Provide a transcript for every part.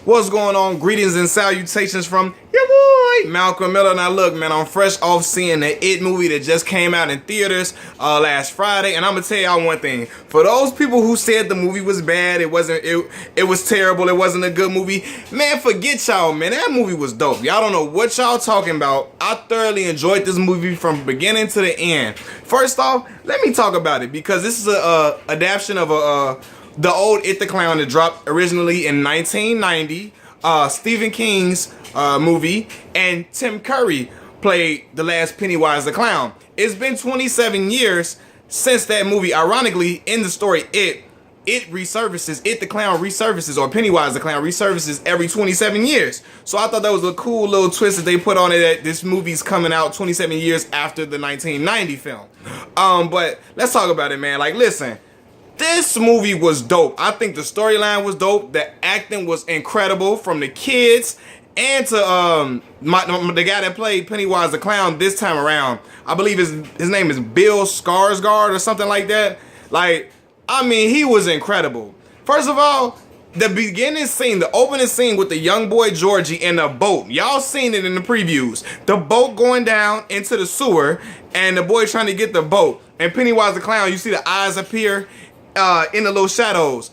What's going on? Greetings and salutations from your boy Malcolm Miller. Now look, man, I'm fresh off seeing the It movie that just came out in theaters last Friday, and I'm gonna tell y'all one thing. For those people who said the movie was bad, it was terrible, it wasn't a good movie, man, forget y'all, man. That movie was dope. Y'all don't know what y'all talking about. I thoroughly enjoyed this movie from beginning to the end. First off, let me talk about it because this is a adaptation of the old It the Clown that dropped originally in 1990, Stephen King's movie, and Tim Curry played the last Pennywise the Clown. It's been 27 years since that movie. Ironically, in the story, It resurfaces, It the Clown resurfaces, or Pennywise the Clown resurfaces every 27 years. So I thought that was a cool little twist that they put on it, that this movie's coming out 27 years after the 1990 film. But let's talk about it, man. Like, listen. This movie was dope. I think the storyline was dope. The acting was incredible from the kids and to the guy that played Pennywise the Clown this time around. I believe his name is Bill Skarsgård or something like that. Like, I mean, he was incredible. First of all, the beginning scene, the opening scene with the young boy Georgie in the boat. Y'all seen it in the previews. The boat going down into the sewer and the boy trying to get the boat. And Pennywise the Clown, you see the eyes appear in the little shadows.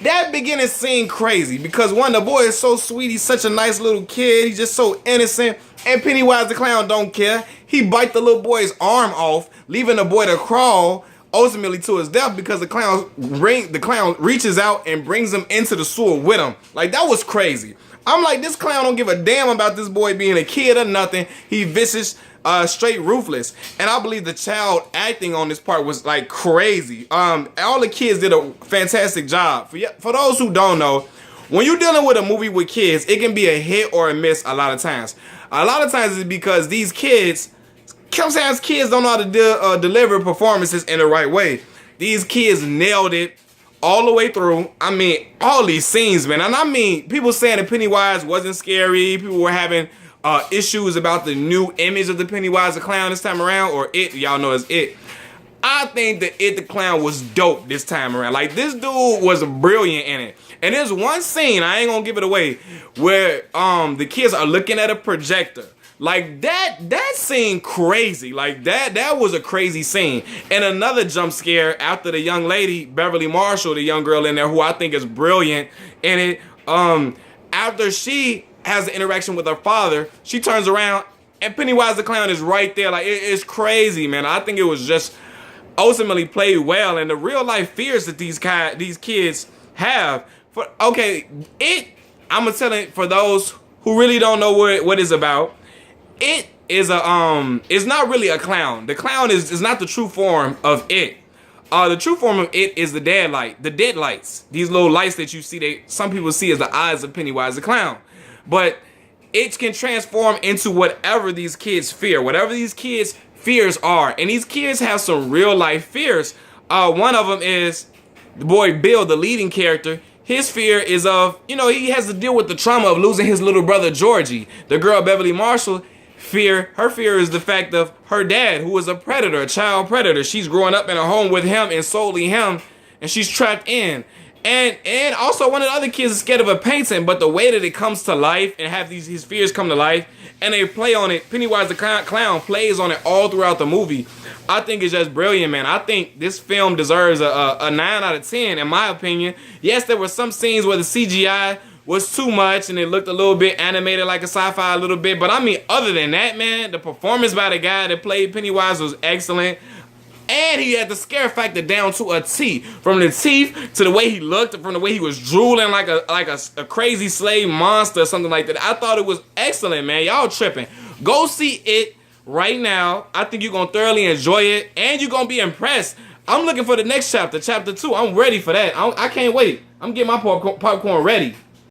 That beginning scene crazy because one, the boy is so sweet. He's such a nice little kid. He's just so innocent. And Pennywise the Clown don't care. He bite the little boy's arm off, leaving the boy to crawl ultimately to his death because the clown reaches out and brings him into the sewer with him. Like, that was crazy. I'm like, this clown don't give a damn about this boy being a kid or nothing. He vicious, straight ruthless. And I believe the child acting on this part was like crazy. All the kids did a fantastic job. For those who don't know, when you're dealing with a movie with kids, it can be a hit or a miss a lot of times. A lot of times it's because these kids, sometimes kids don't know how to deliver performances in the right way. These kids nailed it all the way through. I mean, all these scenes, man. And I mean, people saying that Pennywise wasn't scary. People were having issues about the new image of the Pennywise the Clown this time around, or It, y'all know as It. I think that It the Clown was dope this time around. Like, this dude was brilliant in it. And there's one scene, I ain't gonna give it away, where the kids are looking at a projector. Like, that scene crazy. Like, that was a crazy scene. And another jump scare after the young lady, Beverly Marshall, the young girl in there, who I think is brilliant in it, after she has an interaction with her father, she turns around and Pennywise the Clown is right there. Like, it's crazy, man. I think it was just ultimately played well, and the real life fears that these kids have. I'm gonna tell it for those who really don't know what it's about. It is it's not really a clown. The clown is not the true form of It. The true form of It is the deadlights. These little lights that you see, some people see as the eyes of Pennywise the Clown. But it can transform into whatever these kids fear, whatever these kids' fears are. And these kids have some real life fears. One of them is the boy Bill, the leading character. His fear is of, he has to deal with the trauma of losing his little brother Georgie. The girl Beverly Marshall, her fear is the fact of her dad, who is a predator, a child predator. She's growing up in a home with him and solely him, and she's trapped in. And also one of the other kids is scared of a painting, but the way that it comes to life and have his fears come to life, and they play on it, Pennywise the Clown plays on it all throughout the movie. I think it's just brilliant, man. I think this film deserves a 9 out of 10, in my opinion. Yes, there were some scenes where the CGI was too much and it looked a little bit animated like a sci-fi a little bit. But I mean, other than that, man, the performance by the guy that played Pennywise was excellent. And he had the scare factor down to a T. From the teeth to the way he looked, from the way he was drooling like a crazy slave monster or something like that. I thought it was excellent, man. Y'all tripping. Go see It right now. I think you're going to thoroughly enjoy it. And you're going to be impressed. I'm looking for the next chapter, chapter 2. I'm ready for that. I can't wait. I'm getting my popcorn ready.